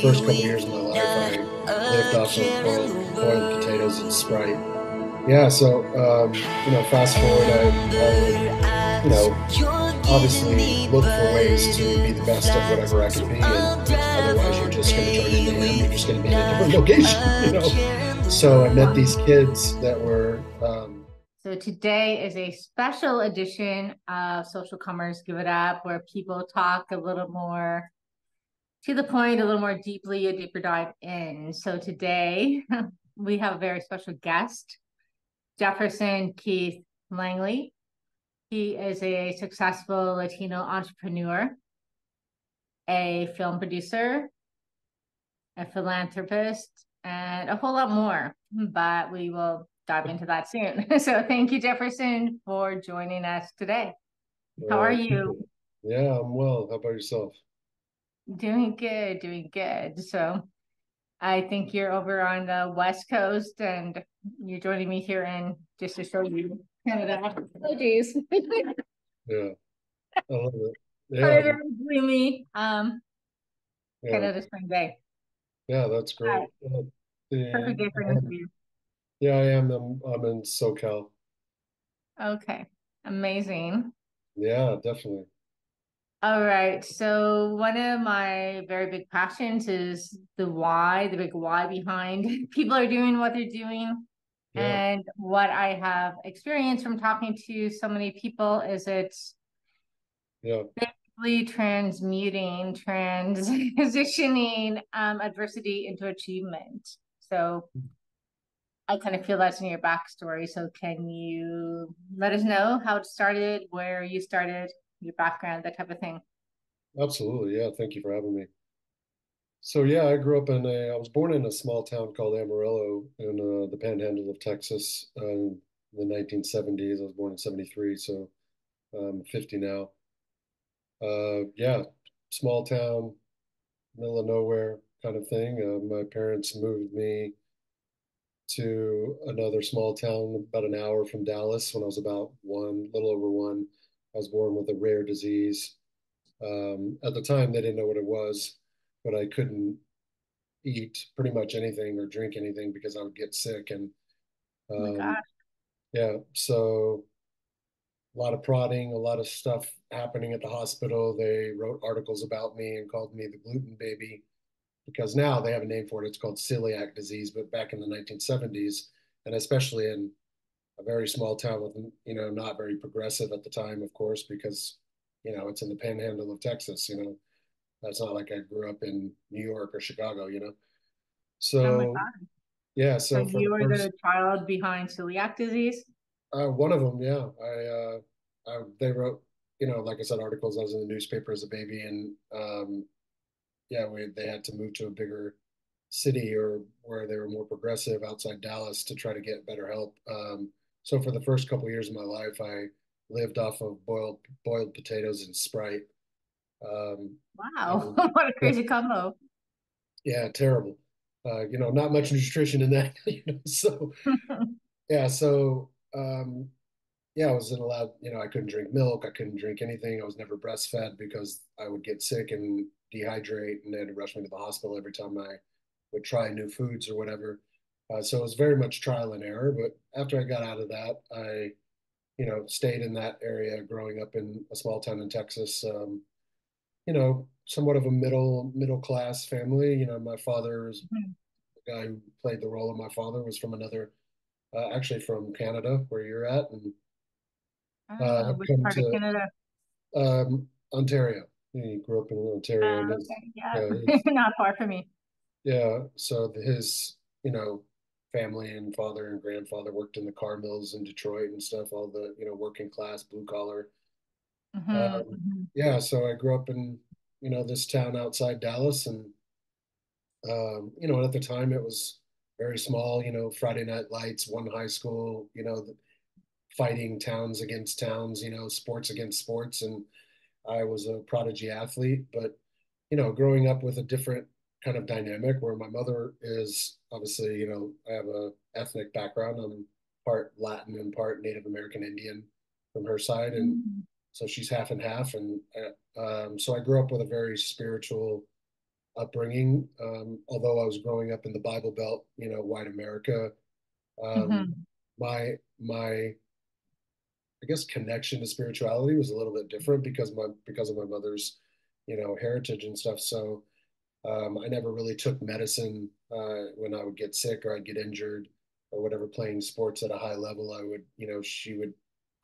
first couple of years of my life, I lived off of boiled potatoes and Sprite. Yeah, so fast forward, I would, you know, obviously look for ways to be the best at whatever I could be, and otherwise you're just going to turn into him. You're just going to be in a different location. So I met these kids that were, So today is a special edition of Social Commerce Give It Up, where people talk a little more to the point, a little more deeply, a deeper dive in. So today we have a very special guest, Jefferson Keith Langley. He is a successful Latino entrepreneur, a film producer, a philanthropist, and a whole lot more. But we will dive into that soon. So thank you, Jefferson, for joining us today. How are you? yeah, I'm well. How about yourself? Doing good, doing good. So I think you're over on the West Coast and you're joining me here in just to show you Canada. Oh, geez. Yeah, I love it. But Yeah, it's very gloomy. yeah, Canada spring day. yeah, that's Uh, great. Perfect day for an interview. Yeah, I am. I'm in SoCal. Okay, amazing. Yeah, definitely. All right. So one of my very big passions is the why, the big why behind people are doing what they're doing. Yeah, And what I have experienced from talking to so many people is it's yeah, basically transmuting, transitioning adversity into achievement. So I kind of feel that's in your backstory. So can you let us know how it started, where you started, your background, that type of thing? absolutely. Yeah, thank you for having me. So yeah, I was born in a small town called Amarillo in the Panhandle of Texas in the 1970s. I was born in '73, so I'm 50 now. Yeah, small town, middle of nowhere kind of thing. My parents moved me to another small town about an hour from Dallas when I was about one, little over one. I was born with a rare disease. At the time, they didn't know what it was, but I couldn't eat pretty much anything or drink anything because I would get sick. And Oh my um, gosh. yeah, so a lot of prodding, a lot of stuff happening at the hospital. They wrote articles about me and called me the gluten baby because now they have a name for it. It's called celiac disease, but back in the 1970s, and especially in a very small town with, not very progressive at the time, of course, because, it's in the panhandle of Texas, that's not like I grew up in New York or Chicago. Oh my So, God. yeah, So so for the you were first, the child behind celiac disease? one of them, yeah, they wrote, like I said, articles. I was in the newspaper as a baby, and yeah, they had to move to a bigger city or where they were more progressive outside Dallas to try to get better help. So for the first couple of years of my life, I lived off of boiled potatoes and Sprite. Um, Wow. and What a yeah, crazy combo. yeah, terrible. Not much nutrition in that. So yeah, so yeah, I wasn't allowed. I couldn't drink milk. I couldn't drink anything. I was never breastfed because I would get sick and dehydrate, and they had to rush me to the hospital every time I would try new foods or whatever. So it was very much trial and error. But after I got out of that, I, stayed in that area, growing up in a small town in Texas. Somewhat of a middle class family. My father's Mhm. the guy who played the role of my father was from another, actually from Canada, where you're at, and had Which come part of to Canada? Ontario. He grew up in Ontario, and Okay, yeah, his not far from me. yeah. So his family and father and grandfather worked in the car mills in Detroit and stuff. All the working class, blue collar. Hmm, Um, hmm. yeah. So I grew up in this town outside Dallas, and at the time it was very small. Friday night lights, one high school. Fighting towns against towns. Sports against sports, and I was a prodigy athlete, but growing up with a different kind of dynamic where my mother is obviously, I have a ethnic background. I'm part Latin and part Native American Indian from her side, and so she's half and half. And so I grew up with a very spiritual upbringing. Although I was growing up in the Bible Belt, white America, um, Hmm. my I guess connection to spirituality was a little bit different because of my mother's, heritage and stuff. So I never really took medicine when I would get sick or I'd get injured or whatever. Playing sports at a high level, I would, she would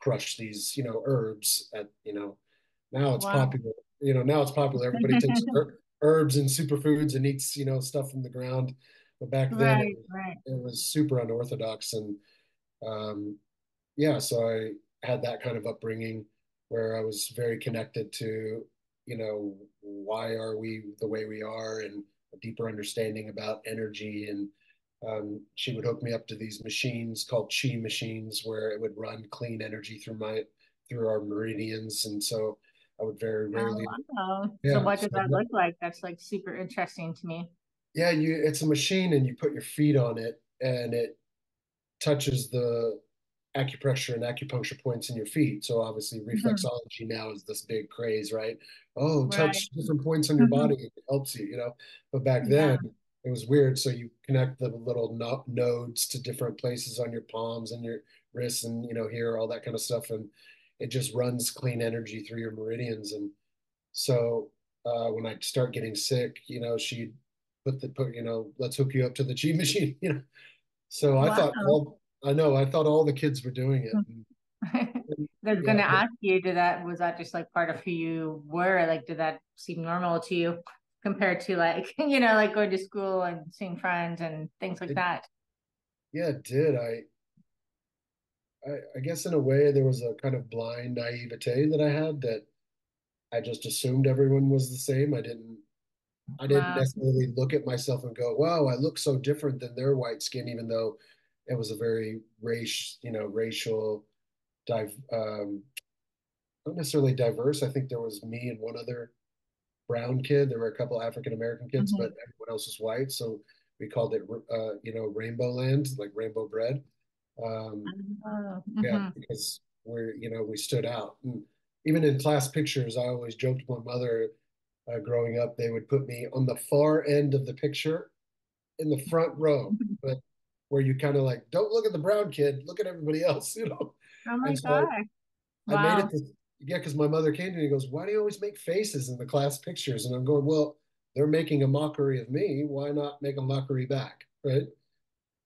crush these, herbs at, now it's Wow. popular. Now it's popular. Everybody takes herbs and superfoods and eats, stuff from the ground. But back then, Right, right. it was super unorthodox. And um, yeah, so I had that kind of upbringing where I was very connected to, why are we the way we are, and a deeper understanding about energy. And she would hook me up to these machines called chi machines where it would run clean energy through our meridians. And so I would very Oh, rarely, wow. So yeah. what does So that look like? That's like super interesting to me. yeah, it's a machine and you put your feet on it and it touches the acupressure and acupuncture points in your feet. So obviously Hmm. reflexology now is this big craze, right? Oh, Right. touch different points on your body. Hmm. It helps you. But back then Yeah. it was weird. So you connect the little nodes to different places on your palms and your wrists and, here, all that kind of stuff. And it just runs clean energy through your meridians. And so when I start getting sick, she'd let's hook you up to the chi machine, So Wow. I thought all the kids were doing it. I was Yeah, gonna ask you, was that just like part of who you were? Like, did that seem normal to you compared to like, like going to school and seeing friends and things like it, that? yeah, it did. I guess in a way there was a kind of blind naivete that I had that I just assumed everyone was the same. I didn't Wow. necessarily look at myself and go, wow, I look so different than their white skin, even though it was a very racial, div not necessarily diverse. I think there was me and one other brown kid. There were a couple African American kids, but Hmm. everyone else was white. So we called it, Rainbow Land, like rainbow bread. Um, Oh, yeah, hmm. because we stood out. And even in class pictures, I always joked with my mother growing up, they would put me on the far end of the picture in the front row, but where you kind of like, don't look at the brown kid, look at everybody else. Oh my And so God. I made it Wow. to, yeah, because my mother came to me and goes, why do you always make faces in the class pictures? And I'm going, well, they're making a mockery of me. Why not make a mockery back? Right. Hmm.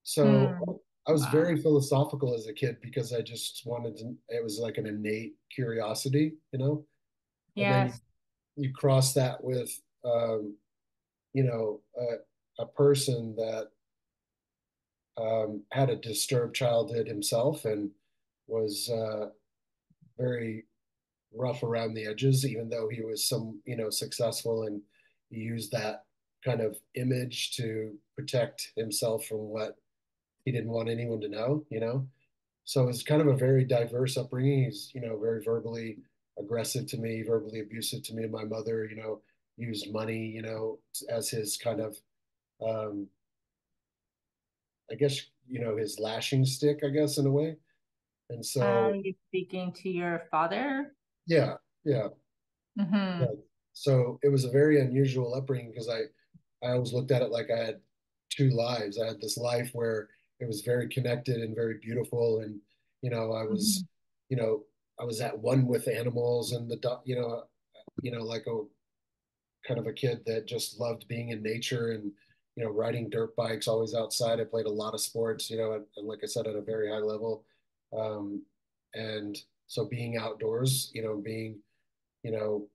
So I was Wow. very philosophical as a kid because I just wanted to, it was like an innate curiosity. And then Yes. you cross that with, a person that had a disturbed childhood himself and was very rough around the edges, even though he was successful, and he used that kind of image to protect himself from what he didn't want anyone to know. So it's kind of a very diverse upbringing. He's, very verbally aggressive to me, verbally abusive to me. And my mother, used money, as his kind of, um, I guess, his lashing stick, I guess, in a way. And so, You're speaking to your father? yeah, yeah. Yeah. Hmm. So it was a very unusual upbringing because I always looked at it like I had two lives. I had this life where it was very connected and very beautiful, and you know, I was, Hmm. you know, I was at one with animals and like a kind of a kid that just loved being in nature and riding dirt bikes, always outside. I played a lot of sports, and like I said, at a very high level, um, and so being outdoors, being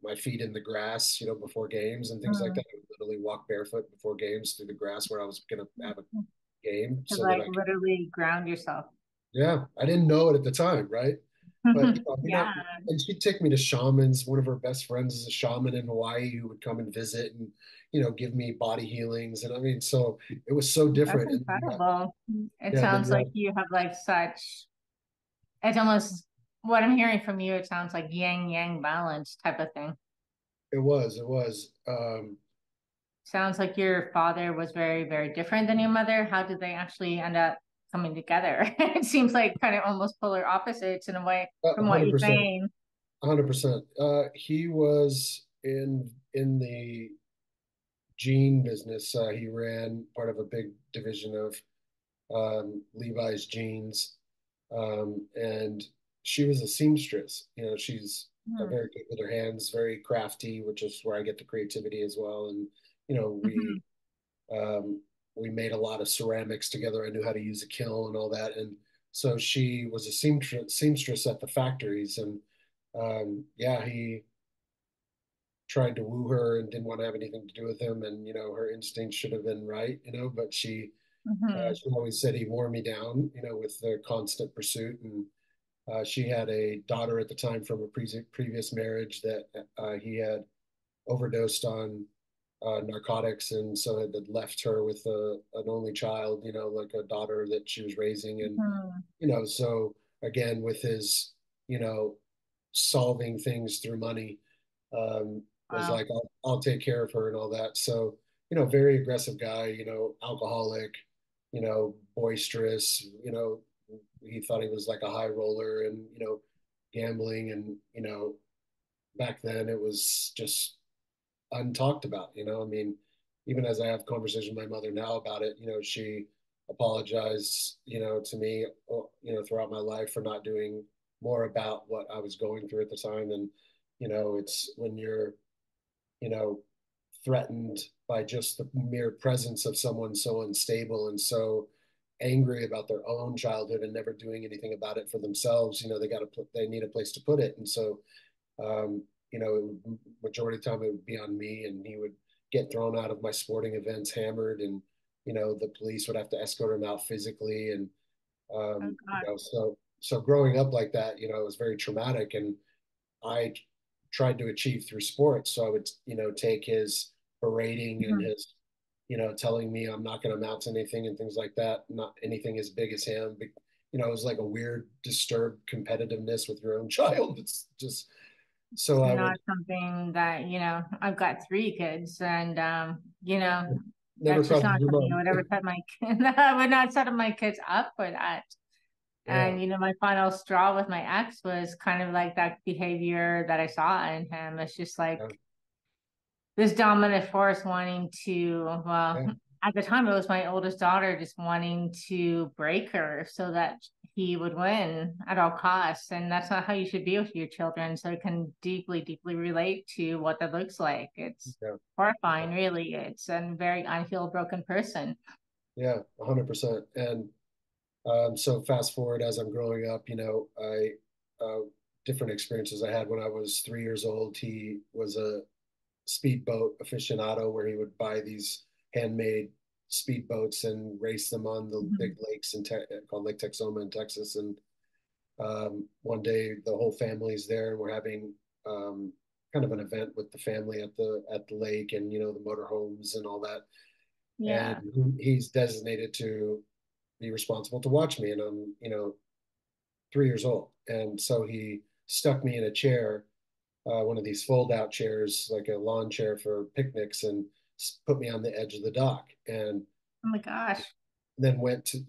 my feet in the grass, before games and things like that. I would literally walk barefoot before games through the grass where I was going to have a game To so that like I could, literally ground yourself. yeah, I didn't know it at the time, right? But, Yeah. and she'd take me to shamans. One of her best friends is a shaman in Hawaii who would come and visit and, give me body healings. And I mean, so it was so That's different. And incredible. It yeah, and then sounds like you have like such, it's almost what I'm hearing from you, it sounds like yin yang balance type of thing. it was. Sounds like your father was very, very different than your mother. How did they actually end up coming together? It seems like kind of almost polar opposites in a way from what you're 100%. saying. 100%. He was in the jean business. He ran part of a big division of Levi's jeans, and she was a seamstress. She's Hmm. very good with her hands, very crafty, which is where I get the creativity as well. And you know, Hmm. um, we made a lot of ceramics together. I knew how to use a kiln and all that, and so she was a seamstress at the factories. And yeah, he tried to woo her and didn't want to have anything to do with him. And her instincts should have been right, but Hmm. she always said he wore me down, with the constant pursuit. And she had a daughter at the time from a previous marriage that he had overdosed on narcotics, and so had left her with an only child, like a daughter that she was raising. And Hmm. so again, with his, you know, solving things through money, was Wow. like, I'll take care of her and all that. So, very aggressive guy, alcoholic, boisterous, he thought he was like a high roller, and, gambling. And, back then it was just untalked about. I mean, even as I have conversations with my mother now about it, she apologized, to me, throughout my life for not doing more about what I was going through at the time. And, it's when you're, you know, threatened by just the mere presence of someone so unstable and so angry about their own childhood and never doing anything about it for themselves. They need a place to put it. And so um, majority of the time it would be on me, and he would get thrown out of my sporting events, hammered, and the police would have to escort him out physically. And Oh God. so growing up like that, it was very traumatic, and I tried to achieve through sports. So I would, take his berating and Hmm. his, telling me I'm not going to amount to anything and things like that, not anything as big as him. But, it was like a weird, disturbed competitiveness with your own child. It's just It's so I would not something that, I've got three kids and, never that's just crosses not your something I mind. would ever set my kid. I would not set my kids up for that. Yeah, And, my final straw with my ex was kind of like that behavior that I saw in him. It's just like yeah, this dominant force wanting to, well, yeah, at the time it was my oldest daughter just wanting to break her so that he would win at all costs. And that's not how you should be with your children. So I can deeply, deeply relate to what that looks like. It's yeah, horrifying, really. It's a very unhealed, broken person. yeah, 100%. And so fast forward as I'm growing up, I different experiences I had when I was 3 years old. He was a speedboat aficionado where he would buy these handmade speedboats and race them on the big Mhm. lakes called Lake Texoma in Texas. And one day the whole family's there, and we're having kind of an event with the family at the lake, and the motorhomes and all that. And Yeah. he's designated to be responsible to watch me, and I'm 3 years old. And so he stuck me in a chair, one of these fold out chairs, like a lawn chair for picnics, and put me on the edge of the dock. And Oh my gosh. then went to,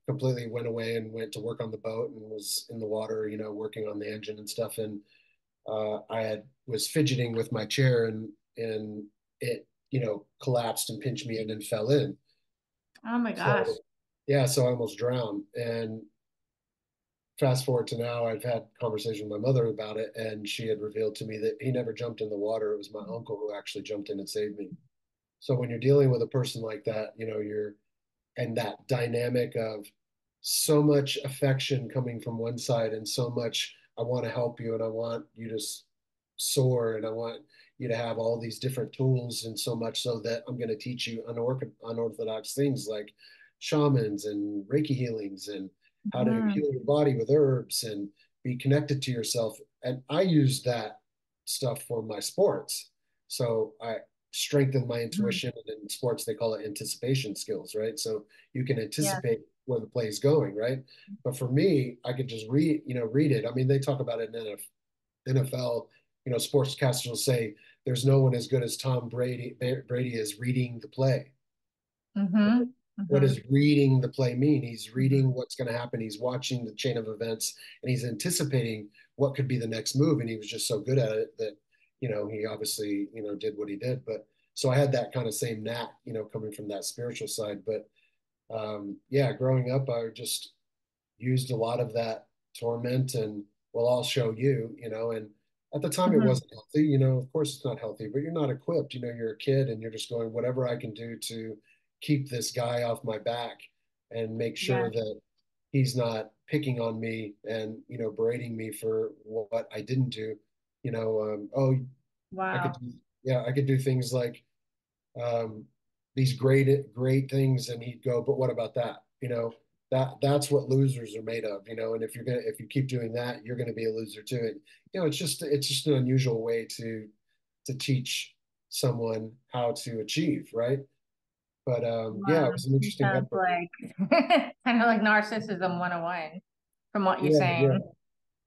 completely went away and went to work on the boat and was in the water, working on the engine and stuff. And was fidgeting with my chair, and it, collapsed and pinched me in and fell in. Oh my gosh. So yeah, so I almost drowned. And fast forward to now, I've had conversation with my mother about it, and she had revealed to me that he never jumped in the water. It was my uncle who actually jumped in and saved me. So when you're dealing with a person like that, you're and that dynamic of so much affection coming from one side and so much, I want to help you and I want you to soar and I want you to have all these different tools, and so much so that I'm going to teach you unorthodox things like shamans and Reiki healings and how to Mhm. heal your body with herbs and be connected to yourself. And I use that stuff for my sports. So I strengthen my Mhm. intuition, and in sports they call it anticipation skills, right? So you can Yeah. anticipate where the play is going, right? But for me, I could just read it. I mean, they talk about it in NFL, sportscasters will say there's no one as good as Tom Brady. Brady is reading the play. Hmm. What Hmm. does reading the play mean? He's Hmm. reading what's going to happen. He's watching the chain of events, and he's anticipating what could be the next move. And he was just so good at it that, he obviously, did what he did. But So I had that kind of same knack, coming from that spiritual side. But yeah, growing up, I just used a lot of that torment and, well, I'll show you, and at the time it Hmm. wasn't healthy, of course it's not healthy, but you're not equipped, you're a kid and you're just going, whatever I can do to keep this guy off my back and make Yeah. sure that he's not picking on me and, berating me for what I didn't do, oh, I could Wow. do, yeah, I could do things like, um, these great things, and he'd go, but what about that? That's what losers are made of, and if you keep doing that, you're gonna be a loser too. And it's just an unusual way to teach someone how to achieve, right? But yeah, it Wow. was an It interesting sounds upbringing. like kind of like narcissism 101 from what you're Yeah, yeah, saying.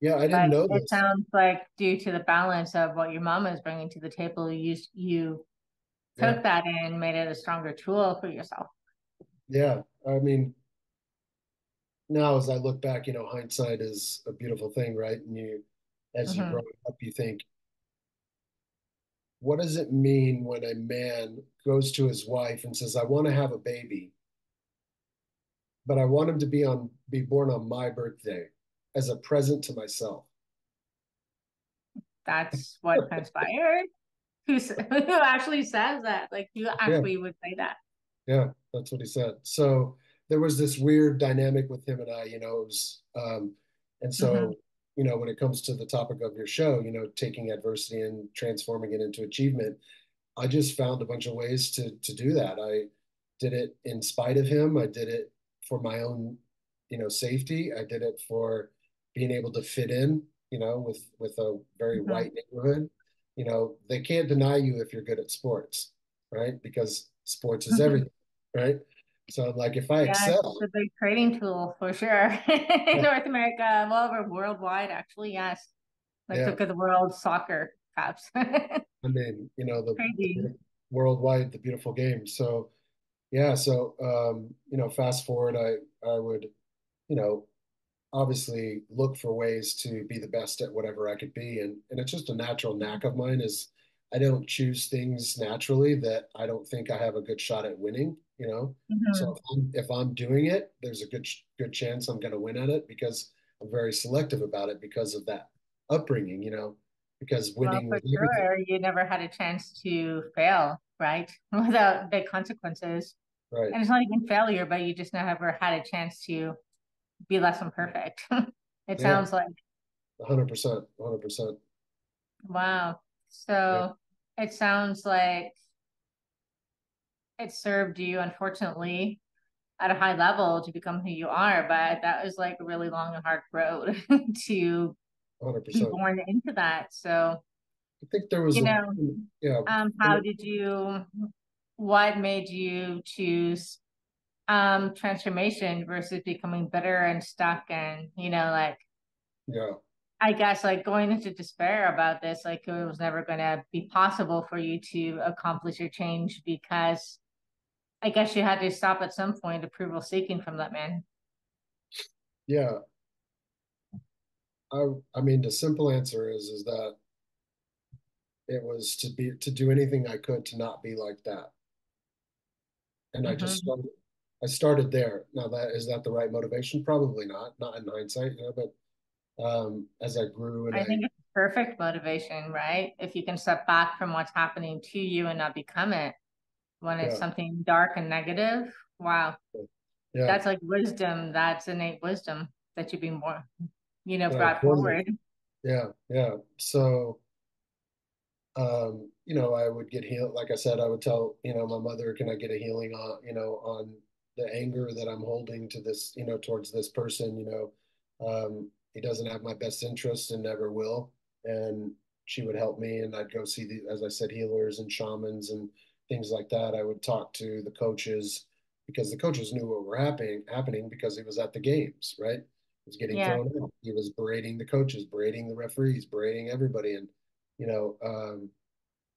yeah. I didn't But know it this. sounds like due to the balance of what your mama is bringing to the table, you Yeah, took that and made it a stronger tool for yourself. yeah. I mean, now as I look back, hindsight is a beautiful thing, right? And as you grow Hmm. up, you think, what does it mean when a man goes to his wife and says, I want to have a baby, but I want him to be born on my birthday as a present to myself? That's what transpired. Who actually says that? Like, who Yeah, actually would say that? yeah, that's what he said. So there was this weird dynamic with him and I, it was, and Hmm. so, when it comes to the topic of your show, taking adversity and transforming it into achievement, I just found a bunch of ways to do that. I did it in spite of him. I did it for my own, safety. I did it for being able to fit in, with a very Hmm. white neighborhood. They can't deny you if you're good at sports, right? Because sports is everything, right? So like if I Yeah, it's excel, a big trading tool for sure. In yeah, North America, well, over worldwide, actually, yes. Like, yeah. look at the World Soccer Cups. I mean, Crazy. worldwide, the beautiful game. So yeah, so fast forward, I would, you know, obviously look for ways to be the best at whatever I could be, and it's just a natural knack of mine is I don't choose things naturally that I don't think I have a good shot at winning. So Hmm. if I'm doing it, there's a good chance I'm going to win at it because I'm very selective about it because of that upbringing, because Well, winning for was everything, sure, you never had a chance to fail, right? Without big consequences. right? And it's not even failure, but you just never had a chance to be less than perfect. It Yeah, sounds like, 100%, 100%. wow. Yeah, So it sounds like it served you, unfortunately, at a high level to become who you are, but that was like a really long and hard road to be 100%. born into that. So, I think there was you a, know, yeah, how did you, what made you choose transformation versus becoming bitter and stuck and, like, yeah, I guess like going into despair about this, like it was never going to be possible for you to accomplish your change because I guess you had to stop at some point approval seeking from that man. yeah. I mean, the simple answer is that it was to do anything I could to not be like that. And Hmm. I started there. Now that is that the right motivation? Probably not in hindsight, but as I grew and I think it's perfect motivation, right? If you can step back from what's happening to you and not become it when it's yeah, something dark and negative. Wow. yeah, That's like wisdom. That's innate wisdom that you've been more, that I was brought born with. forward. Yeah, yeah. So I would get healed. Like I said, I would tell, my mother, can I get a healing on the anger that I'm holding to this, towards this person, he doesn't have my best interest and never will. And she would help me and I'd go see as I said, healers and shamans and things like that. I would talk to the coaches because the coaches knew what were happening because he was at the games, right? He was getting Yeah. thrown out. He was berating the coaches, berating the referees, berating everybody. And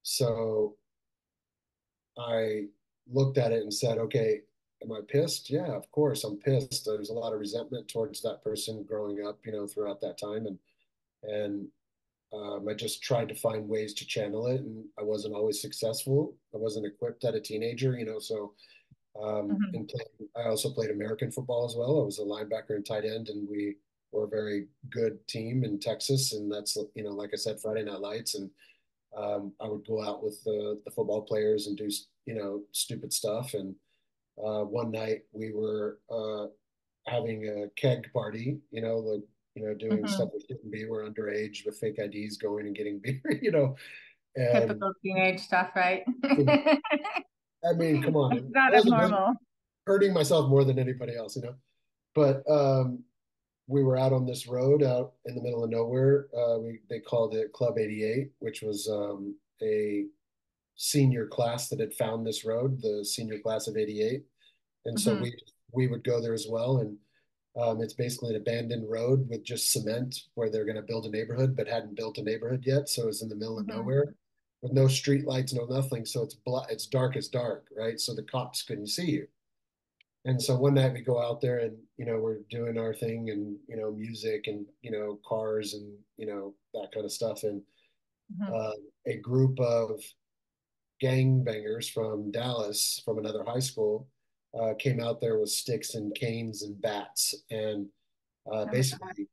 so I looked at it and said, okay, am I pissed? Yeah, of course I'm pissed. There's a lot of resentment towards that person growing up, throughout that time. And I just tried to find ways to channel it, and I wasn't always successful. I wasn't equipped at a teenager, so Hmm. I also played American football as well. I was a linebacker and tight end, and we were a very good team in Texas. And that's, like I said, Friday Night Lights. And I would go out with the football players and do, stupid stuff. And one night we were having a keg party, doing stuff Hmm. we shouldn't be. We're underage with fake IDs going and getting beer, and Typical teenage stuff, right? I mean, come It's on, not I wasn't abnormal. hurting myself more than anybody else. But we were out on this road out in the middle of nowhere. They called it Club 88, which was a senior class that had found this road, the senior class of 88. And so Hmm. we would go there as well. And it's basically an abandoned road with just cement where they're going to build a neighborhood, but hadn't built a neighborhood yet. So it's in the middle of Hmm. nowhere with no street lights, no nothing. So it's dark as dark, right? So the cops couldn't see you. And so one night we go out there and, we're doing our thing and, music and, cars and, that kind of stuff. And Hmm. uh, a group of gangbangers from Dallas, from another high school, came out there with sticks and canes and bats. And uh, Oh my God. basically,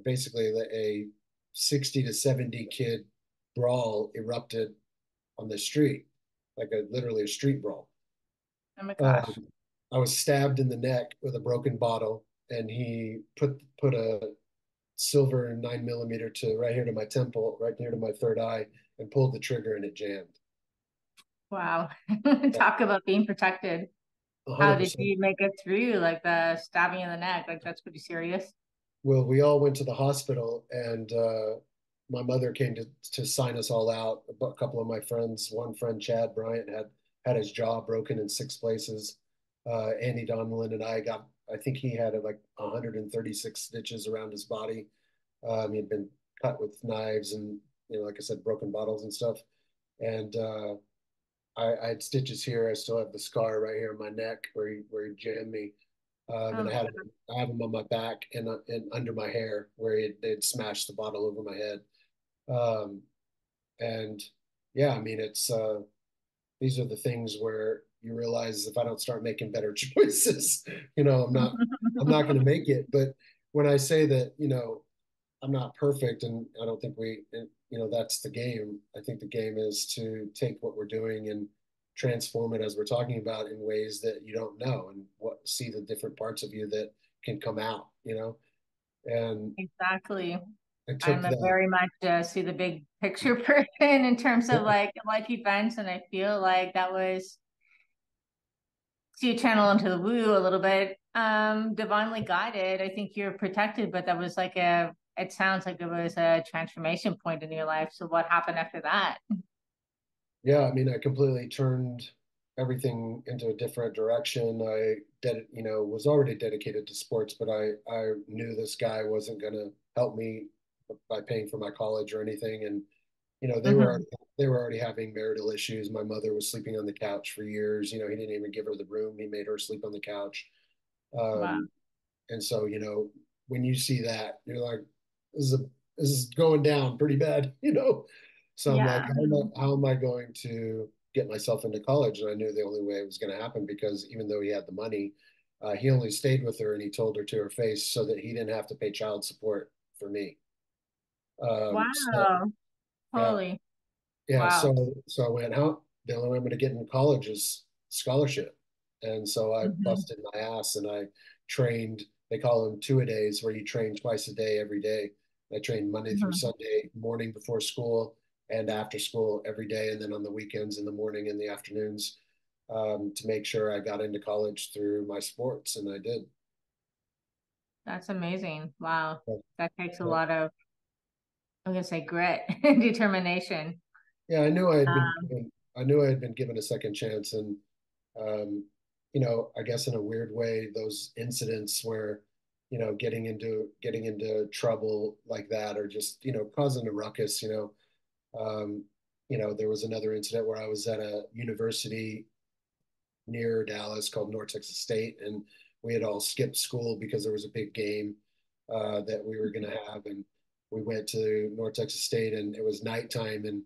basically a 60 to 70 kid brawl erupted on the street, like literally a street brawl. Oh my Um, gosh. I was stabbed in the neck with a broken bottle, and he put a silver 9 millimeter to right here to my temple, right near to my third eye, and pulled the trigger, and it jammed. Wow. Yeah, Talk about being protected. How did 100%. you make it through? Like the stabbing in the neck? Like that's pretty serious. Well, we all went to the hospital, and my mother came to sign us all out. A couple of my friends, one friend, Chad Bryant, had his jaw broken in 6 places. Andy Donlin and I think he had like 136 stitches around his body. He'd been cut with knives and, like I said, broken bottles and stuff. And I had stitches here. I still have the scar right here on my neck where he jammed me. Oh And my God. I have him on my back and under my hair where they'd smashed the bottle over my head. Um, and yeah, I mean, these are the things where you realize if I don't start making better choices, I'm not going to make it. But when I say that, I'm not perfect, and I don't think that's the game. I think the game is to take what we're doing and transform it as we're talking about in ways that you don't know and see the different parts of you that can come out. And Exactly. I took I'm a that. very much see the big picture person in terms of like life events, and I feel like that was to channel into the woo a little bit. Divinely guided. I think you're protected, but that was like it sounds like it was a transformation point in your life. So what happened after that? Yeah, I mean, I completely turned everything into a different direction. Was already dedicated to sports, but I knew this guy wasn't going to help me by paying for my college or anything. And Hmm. they were already having marital issues. My mother was sleeping on the couch for years. He didn't even give her the room. He made her sleep on the couch. Wow. Um, and so, when you see that, you're like, this is a, this is going down pretty bad. So I'm like, Yeah. how am I going to get myself into college? And I knew the only way it was going to happen because even though he had the money, he only stayed with her and he told her to her face so that he didn't have to pay child support for me. So Wow. yeah, Holy. yeah. Wow. So I went, how the only way I'm going to get into college is scholarship. And so I Hmm. busted my ass and I trained, they call them two-a-days, where you train twice a day every day. I trained Monday through Hmm. Sunday, morning before school and after school every day. And then on the weekends in the morning and the afternoons, to make sure I got into college through my sports. And I did. That's amazing. Wow. That takes a Yeah, lot of, I'm gonna say grit and determination. yeah, Um, I knew I had been given a second chance. And um, I guess in a weird way, those incidents where, getting into trouble like that, or just, causing a ruckus. There was another incident where I was at a university near Dallas called North Texas State, and we had all skipped school because there was a big game that we were going to have. And we went to North Texas State, and it was nighttime, and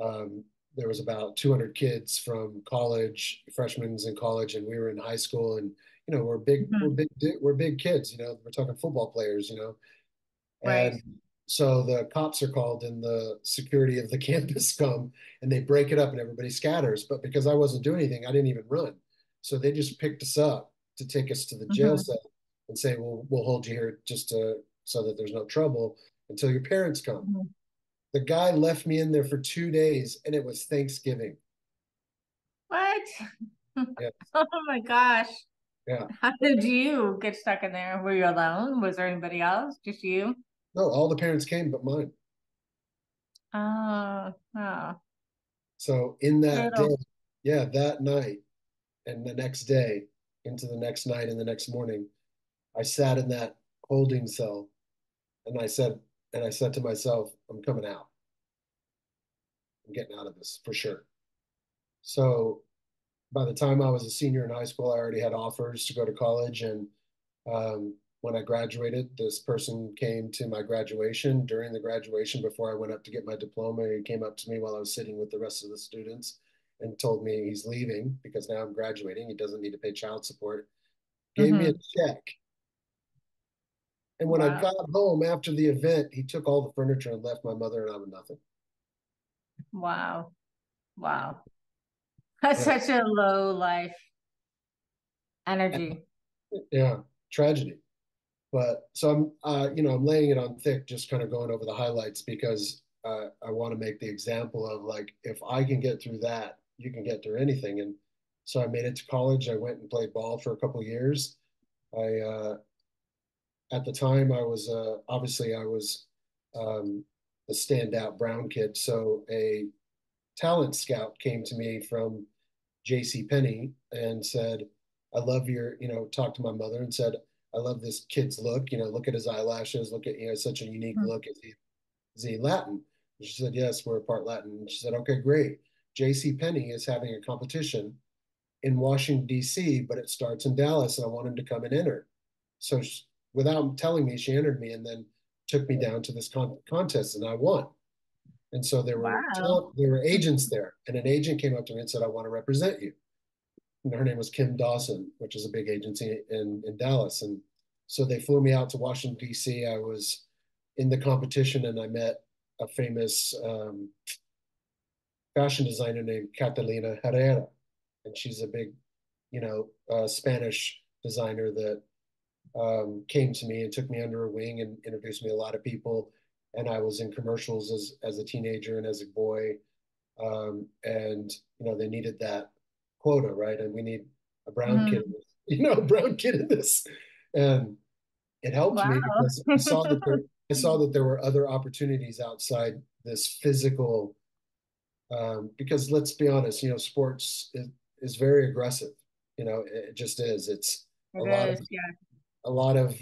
um, there was about 200 kids from college, freshmen in college, and we were in high school, and Mhm. we're big kids. We're talking football players. Right. And so the cops are called, and the security of the campus come, and they break it up, and everybody scatters. But because I wasn't doing anything, I didn't even run. So they just picked us up to take us to the jail Hmm. cell and say, "Well, we'll hold you here just so that there's no trouble until your parents come." Hmm. The guy left me in there for 2 days, and it was Thanksgiving. What? Yeah, Oh my gosh. yeah. How did you get stuck in there? Were you alone? Was there anybody else? Just you? No, all the parents came but mine. Oh, oh. So in that day, Brutal. yeah, that night and the next day, into the next night and the next morning, I sat in that holding cell, and I said to myself, I'm coming out. I'm getting out of this for sure. So by the time I was a senior in high school, I already had offers to go to college. And when I graduated, this person came to my graduation. During the graduation, before I went up to get my diploma, he came up to me while I was sitting with the rest of the students and told me he's leaving because now I'm graduating. He doesn't need to pay child support. Gave me a Hmm. check. And when I Wow. got home after the event, he took all the furniture and left my mother and I with nothing. Wow. Wow. That's Yeah. such a low life energy. Yeah. Tragedy. But so I'm laying it on thick, just kind of going over the highlights because I want to make the example of like, if I can get through that, you can get through anything. And so I made it to college. I went and played ball for a couple of years. At the time, I was obviously I was um, the standout brown kid. So a talent scout came to me from J.C. Penney and said, I love talked to my mother and said, I love this kid's look. Look at his eyelashes. Look at, such a unique Mhm. look. Is he Latin? And she said, yes, we're part Latin. And she said, okay, great. J.C. Penney is having a competition in Washington, D.C., but it starts in Dallas, and I want him to come and enter. So without telling me, she entered me and then took me down to this contest, and I won. And so Wow. there were agents there, and an agent came up to me and said, "I want to represent you." And her name was Kim Dawson, which is a big agency in Dallas. And so they flew me out to Washington D.C. I was in the competition, and I met a famous fashion designer named Catalina Herrera, and she's a big, Spanish designer that came to me and took me under her wing and introduced me to a lot of people. And I was in commercials as a teenager and as a boy, and they needed that quota, right? And we need a brown kid, Mhm. a brown kid in this, and it helped Wow. me because I saw that there were other opportunities outside this physical. Because let's be honest, sports is very aggressive. It just is. It's a It lot of is, yeah. a lot of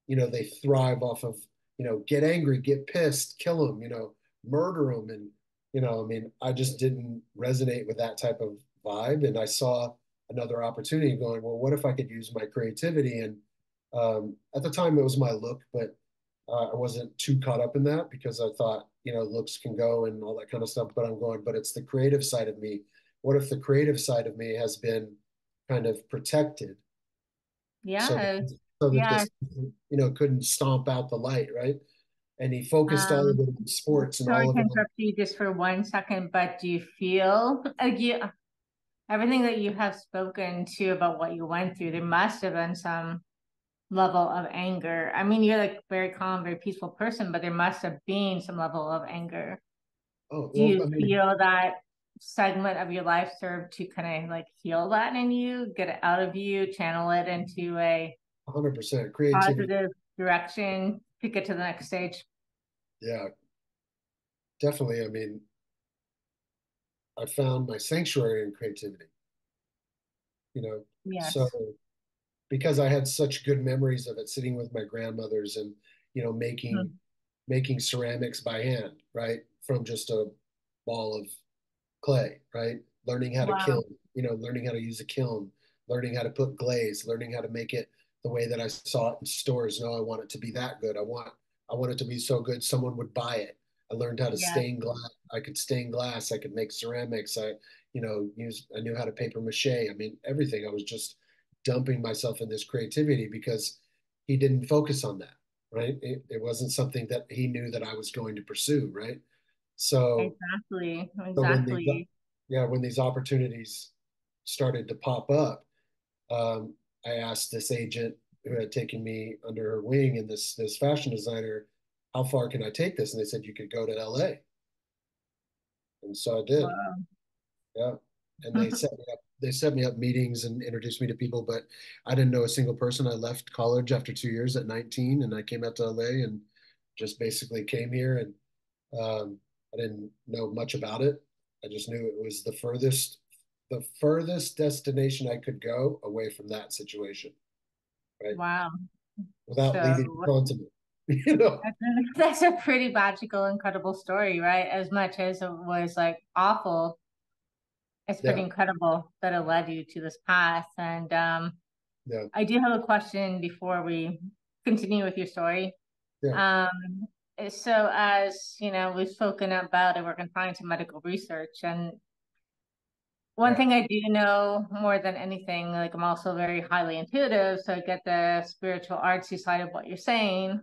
they thrive off of get angry, get pissed, kill them, murder them. And I mean, I just didn't resonate with that type of vibe, and I saw another opportunity going, well, what if I could use my creativity? And at the time it was my look, but I wasn't too caught up in that because I thought looks can go and all that kind of stuff, but I'm going, but it's the creative side of me. What if the creative side of me has been kind of protected so that Yes. this Yes. couldn't stomp out the light, right? And he focused all of Um, it on sports and Sorry all to of it on. interrupt you just for 1 second, but do you feel everything that you have spoken to about what you went through, there must have been some level of anger. I mean, you're like very calm, very peaceful person, but there must have been some level of anger. Oh Do well, you I mean, feel that segment of your life served to kind of like heal that in you, get it out of you, channel it into a 100% creativity. positive direction to get to the next stage? Yeah, definitely. I mean, I found my sanctuary in creativity. So Yes. because I had such good memories of it, sitting with my grandmothers and making Mhm. ceramics by hand, right, from just a ball of clay, right? Learning how to Wow. kiln, learning how to use a kiln, learning how to put glaze, learning how to make it the way that I saw it in stores. No, I want it to be that good. I want it to be so good someone would buy it. I learned how to Yeah. stain glass. I could stain glass. I could make ceramics. I knew how to paper mache. I mean, everything. I was just dumping myself in this creativity because he didn't focus on that, right? It wasn't something that he knew that I was going to pursue, right? So, Exactly. so when these, Exactly. yeah, when these opportunities started to pop up, um, I asked this agent who had taken me under her wing and this fashion designer, how far can I take this? And they said you could go to LA. And so I did. Wow. Yeah. And they set me up meetings and introduced me to people, but I didn't know a single person. I left college after 2 years at 19 and I came out to LA and just basically came here and I didn't know much about it. I just knew it was the furthest destination I could go away from that situation, right? Wow. Without leaving the So continent. You know? that's a pretty magical, incredible story, right? As much as it was like awful, it's pretty Yeah, incredible that it led you to this path. And yeah, I do have a question before we continue with your story. yeah, Um, so as you know, we've spoken about it, we're confined to medical research, and one yeah, thing I do know more than anything, like I'm also very highly intuitive, so I get the spiritual artsy side of what you're saying.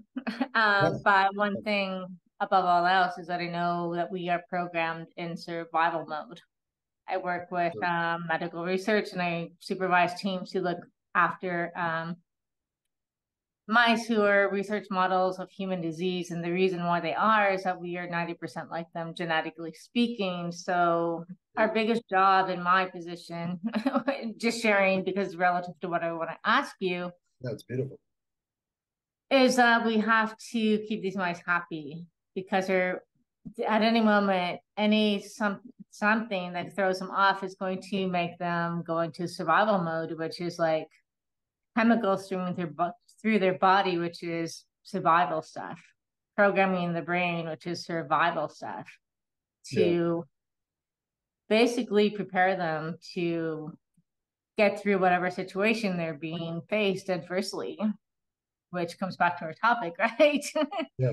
yeah, But one thing above all else is that I know that we are programmed in survival mode. I work with medical research and I supervise teams who look after mice who are research models of human disease. And the reason why they are is that we are 90% like them, genetically speaking. So, yeah. our biggest job in my position, just sharing because relative to what I want to ask you, That's beautiful. is that we have to keep these mice happy because they're at any moment, something that throws them off is going to make them go into survival mode, which is like chemicals through their body, which is survival stuff, programming in the brain, which is survival stuff, Yeah, to basically prepare them to get through whatever situation they're being faced adversely, which comes back to our topic, right? yeah.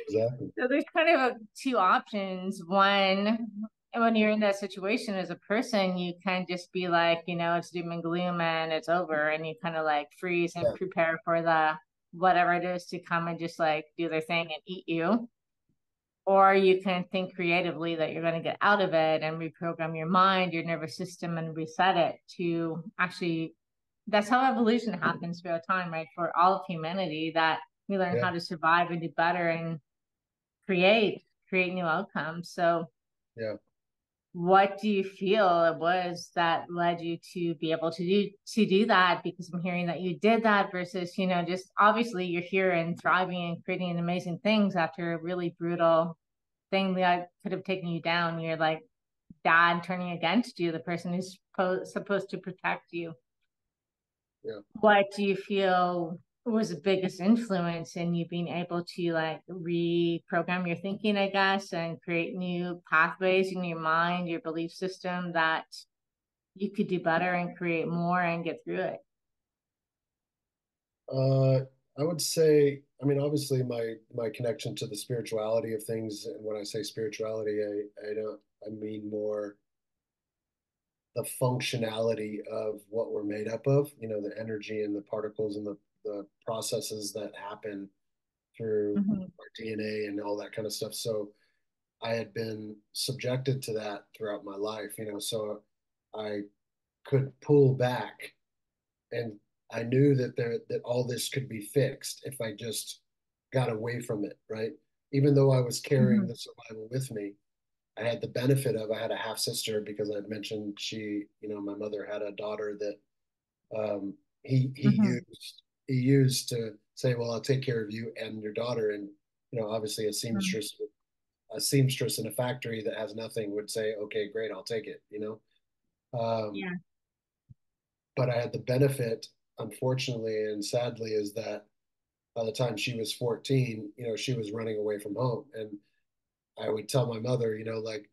Exactly. So there's kind of two options. One, when you're in that situation as a person, you can just be like, it's doom and gloom and it's over, and you kind of like freeze and Yeah, prepare for the whatever it is to come and just like do their thing and eat you. Or you can think creatively that you're going to get out of it and reprogram your mind, your nervous system, and reset it to actually. That's how evolution happens throughout time, right? For all of humanity, that we learn yeah, how to survive and do better and create new outcomes. So yeah. what do you feel it was that led you to be able to do that? Because I'm hearing that you did that versus, just obviously you're here and thriving and creating amazing things after a really brutal thing that could have taken you down. You're like dad turning against you, the person who's supposed to protect you. Yeah. What do you feel was the biggest influence in you being able to like reprogram your thinking, I guess, and create new pathways in your mind, your belief system that you could do better and create more and get through it? Uh, I would say, I mean, obviously my connection to the spirituality of things, and when I say spirituality, I don't I mean more the functionality of what we're made up of, the energy and the particles and the processes that happen through Mm-hmm. our DNA and all that kind of stuff. So I had been subjected to that throughout my life, so I could pull back and I knew that all this could be fixed if I just got away from it, right? Even though I was carrying Mm-hmm. the survival with me, I had the benefit of I had a half sister because I'd mentioned my mother had a daughter that um, Mm-hmm. he used to say, well, I'll take care of you and your daughter, and obviously a seamstress in a factory that has nothing would say, okay, great, I'll take it. Um, Yeah. but I had the benefit, unfortunately and sadly, is that by the time she was 14, she was running away from home. And I would tell my mother, like,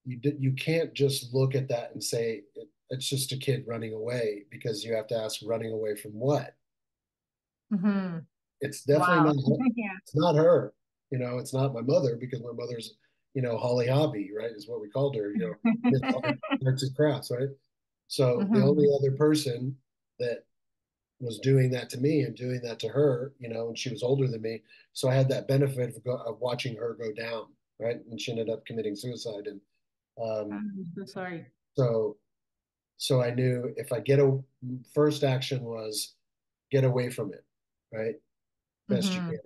you can't just look at that and say it's just a kid running away, because you have to ask, running away from what? Hmm. It's definitely Wow. not her. Yeah. It's not her. It's not my mother because my mother's, Holly Hobby, right, is what we called her, did arts and crafts, right? So the only Hmm. other person that was doing that to me and doing that to her, and she was older than me. So I had that benefit of watching her go down, right? And she ended up committing suicide. And um, I'm so sorry. so, so I knew if I get a first action was get away from it, right? Best you Hmm. can.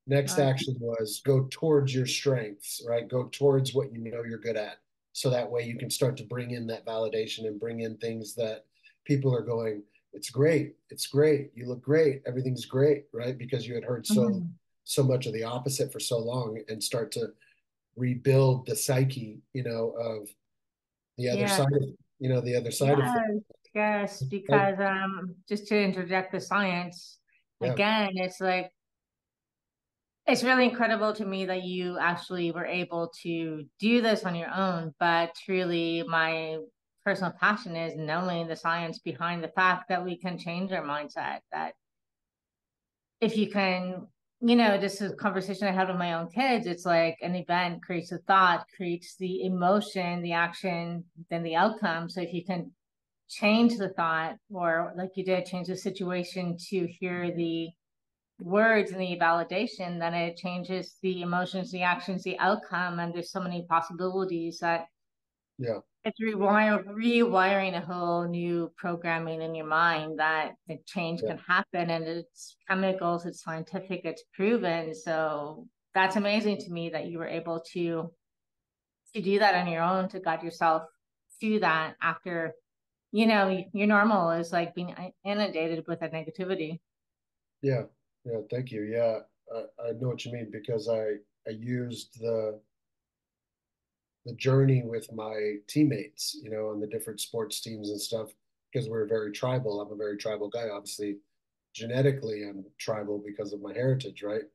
Next Uh, action was go towards your strengths, right? Go towards what you know you're good at. So that way you can start to bring in that validation and bring in things that people are going, it's great. It's great. You look great. Everything's great, right? Because you had heard mhm. so much of the opposite for so long and start to rebuild the psyche, of the other Yeah. side of it, the other side of it. Yes. Yes. Like, Because just to interject the science yeah, again, it's like it's really incredible to me that you actually were able to do this on your own. But truly, my personal passion is knowing the science behind the fact that we can change our mindset. That if you can, this is a conversation I had with my own kids. It's like an event creates a thought, creates the emotion, the action, then the outcome. So if you can change the thought, or like you did, change the situation to hear the words and the validation, then it changes the emotions, the actions, the outcome. And there's so many possibilities that yeah, it's rewiring a whole new programming in your mind that the change yeah, can happen, and it's chemicals, it's scientific, it's proven. So that's amazing to me that you were able to do that on your own, to guide yourself through that after, your normal is like being inundated with that negativity. yeah, yeah. Thank you. Yeah, I know what you mean because I used the journey with my teammates, on the different sports teams and stuff, because we're very tribal. I'm a very tribal guy. Obviously, genetically, I'm tribal because of my heritage, right? Yeah.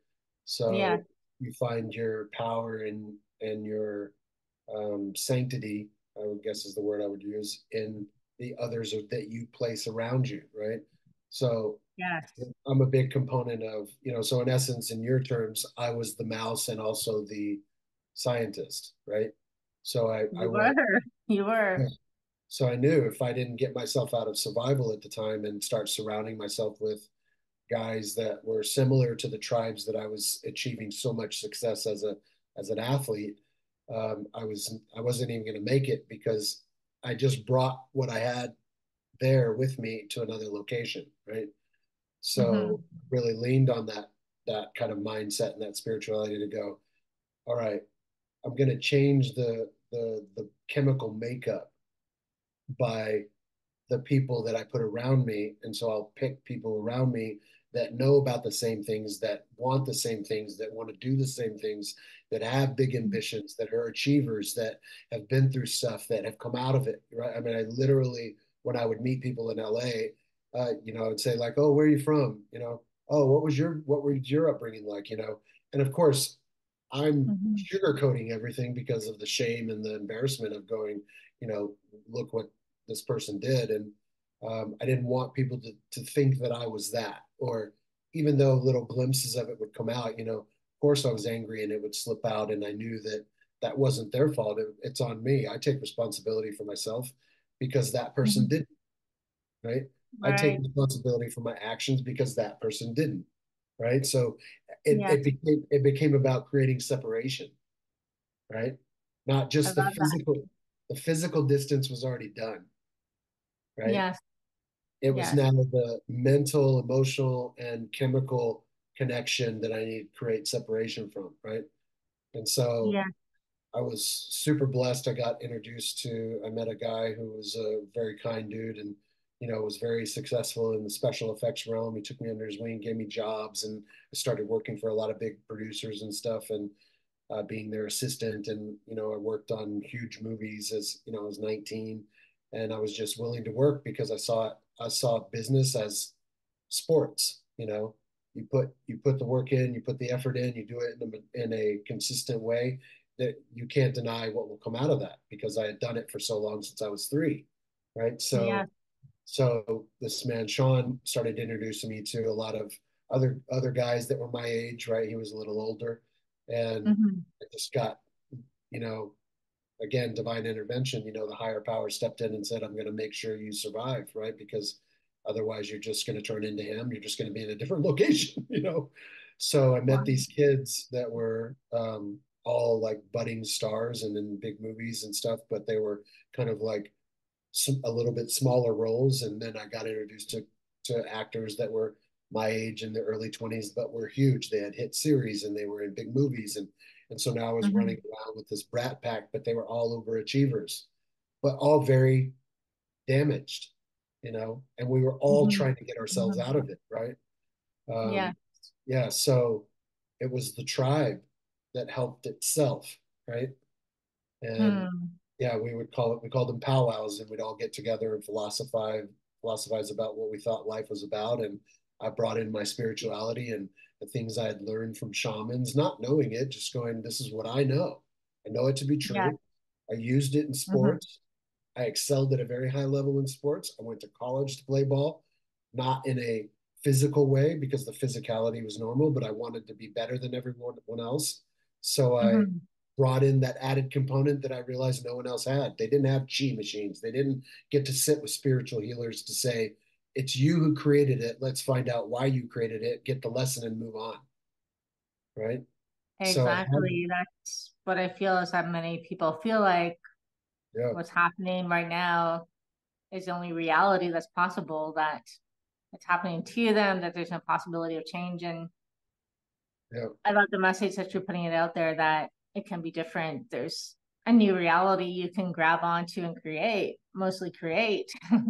So you find your power and your sanctity, I would guess is the word I would use, in the others that you place around you, right? So Yes. I'm a big component of, so in essence, in your terms, I was the mouse and also the scientist, right? So I You were. went, You were. yeah. So I knew if I didn't get myself out of survival at the time and start surrounding myself with guys that were similar to the tribes that I was achieving so much success as an athlete, I wasn't even going to make it because I just brought what I had there with me to another location, right? So Hmm. really leaned on that kind of mindset and that spirituality to go, all right, I'm going to change the chemical makeup by the people that I put around me. And so I'll pick people around me that know about the same things, that want the same things, that want to do the same things, that have big ambitions, that are achievers, that have been through stuff, that have come out of it. Right. I mean, I literally, when I would meet people in LA, I would say like, oh, where are you from? Oh, what was your upbringing like? And of course, I'm Hmm. sugarcoating everything because of the shame and the embarrassment of going, look what this person did. And I didn't want people to think that I was that, or even though little glimpses of it would come out, of course I was angry and it would slip out. And I knew that that wasn't their fault. It's on me. I take responsibility for myself because that person Hmm. didn't, right? I take Right. responsibility for my actions because that person didn't, right? So Yes. it became about creating separation, right? Not I just love that. the physical distance was already done, right? Yes. It was Yes. now the mental, emotional, and chemical connection that I need to create separation from, right? And so Yeah. I was super blessed. I met a guy who was a very kind dude and, was very successful in the special effects realm. He took me under his wing, gave me jobs, and I started working for a lot of big producers and stuff. And being their assistant. And, I worked on huge movies as, I was 19 and I was just willing to work because I saw business as sports, you put the work in, you put the effort in, you do it in a consistent way that you can't deny what will come out of that because I had done it for so long since I was 3. Right. Yes. So this man Sean started introducing me to a lot of other guys that were my age, right? He was a little older, and Hmm. I just got, you know, again, divine intervention. The higher power stepped in and said, "I'm going to make sure you survive," right? Because otherwise, you're just going to turn into him. You're just going to be in a different location. So I met Wow. these kids that were all like budding stars and in big movies and stuff, but they were kind of like a little bit smaller roles. And then I got introduced to actors that were my age in the early 20s, but were huge. They had hit series and they were in big movies. And so now I was running Hmm. around with this brat pack, but they were all overachievers, but all very damaged, and we were all Hmm. trying to get ourselves Hmm. out of it, right? Yeah. Um, yeah, so it was the tribe that helped itself, right? And Hmm. yeah, we called them powwows, and we'd all get together and philosophize about what we thought life was about. And I brought in my spirituality and the things I had learned from shamans, not knowing it, just going, this is what I know. I know it to be Yeah. true. I used it in Hmm. sports. I excelled at a very high level in sports. I went to college to play ball, not in a physical way because the physicality was normal, but I wanted to be better than everyone else. So I Hmm. brought in that added component that I realized no one else had. They didn't have chi machines. They didn't get to sit with spiritual healers to say, it's you who created it. Let's find out why you created it, get the lesson and move on. Right. So I had, Exactly. That's what I feel is that many people feel like yeah, what's happening right now is the only reality that's possible, that it's happening to them, that there's no possibility of change. And yeah. I love the message that you're putting it out there that it can be different. There's a new reality you can grab onto and create, mostly create. I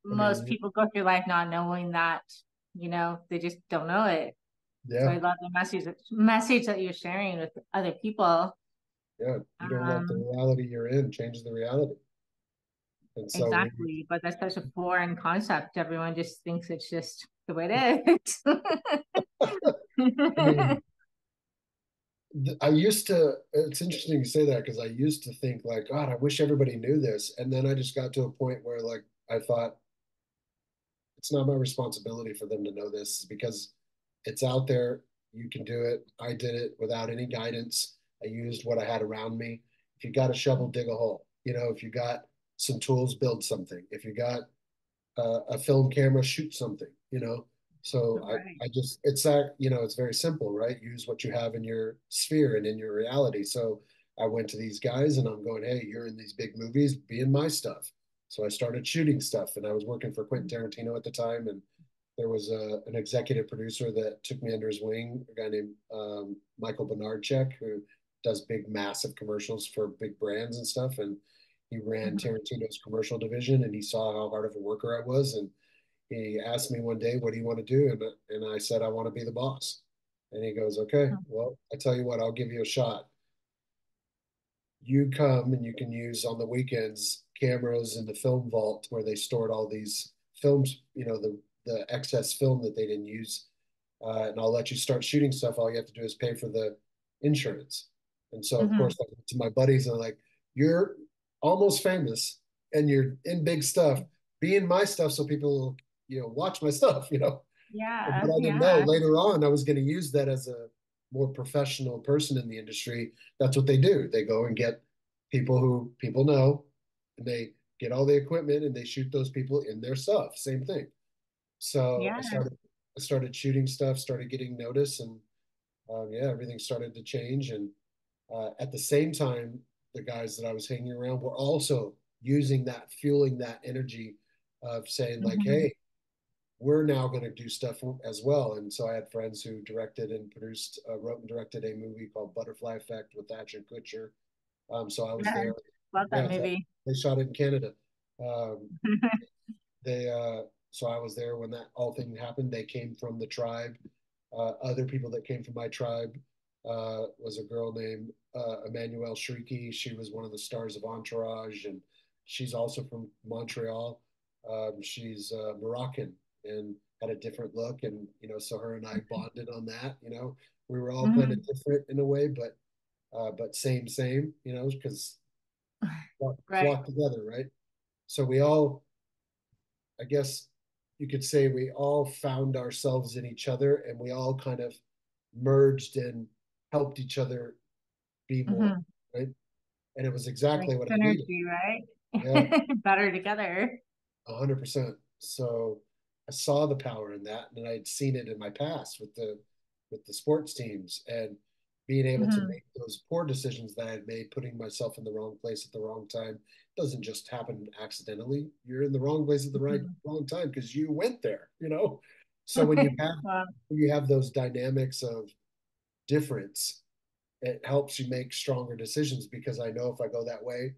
Most mean, people go through life not knowing that, they just don't know it. So I yeah, love the message that you're sharing with other people. yeah. You don't let the Um, reality you're in change the reality. And so exactly. But that's such a foreign concept. Everyone just thinks it's just the way it I is. mean, I used to, it's interesting you say that because I used to think like, God, I wish everybody knew this. And then I just got to a point where like I thought it's not my responsibility for them to know this because it's out there. You can do it. I did it without any guidance. I used what I had around me. If you got a shovel, dig a hole. If you got some tools, build something. If you got a film camera, shoot something. So Right. I just, it's that, it's very simple, right? Use what you have in your sphere and in your reality. So I went to these guys and I'm going, hey, you're in these big movies, be in my stuff. So I started shooting stuff and I was working for Quentin Tarantino at the time. And there was an executive producer that took me under his wing, a guy named Michael Bernardchek, who does big, massive commercials for big brands and stuff. And he ran Mhm. Tarantino's commercial division, and he saw how hard of a worker I was. And he asked me one day, "What do you want to do?" And I said, "I want to be the boss." And he goes, "Okay, well, I tell you what, I'll give you a shot. You come and you can use on the weekends cameras in the film vault where they stored all these films, the excess film that they didn't use, and I'll let you start shooting stuff. All you have to do is pay for the insurance." And so, of course, Mhm. I went to my buddies and I'm like, "You're almost famous and you're in big stuff. Be in my stuff so people, watch my stuff." But Yeah, I didn't know yeah, later on I was going to use that as a more professional person in the industry. That's what they do. They go and get people who people know, and they get all the equipment and they shoot those people in their stuff. Same thing. So yeah. I started shooting stuff, started getting notice, and yeah, everything started to change. And at the same time, the guys that I was hanging around were also using that, fueling that energy of saying like, Mhm. "Hey, we're now going to do stuff as well." And so I had friends who directed and produced, wrote and directed a movie called Butterfly Effect with Ashton Kutcher. So I was Yeah, there. love that Yeah, movie. they shot it in Canada. Um, they so I was there when that all thing happened. They came from the tribe. Other people that came from my tribe was a girl named Emmanuelle Shrieky. She was one of the stars of Entourage, and she's also from Montreal. She's Moroccan and had a different look, and so her and I bonded on that. We were all kind of Mhm. different in a way, but same. Because Right. flock together, right? So we all I guess you could say we all found ourselves in each other, and we all kind of merged and helped each other be more, Hmm. right? And it was Like exactly what I needed. synergy, Yeah, right? Better together. 100%. So I saw the power in that, and I'd seen it in my past with the sports teams, and being able to Hmm. make those poor decisions that I had made, putting myself in the wrong place at the wrong time, doesn't just happen accidentally. You're in the wrong place at the right Hmm. wrong time because you went there, you know. So when you have Well, those dynamics of difference, it helps you make stronger decisions because I know if I go that way,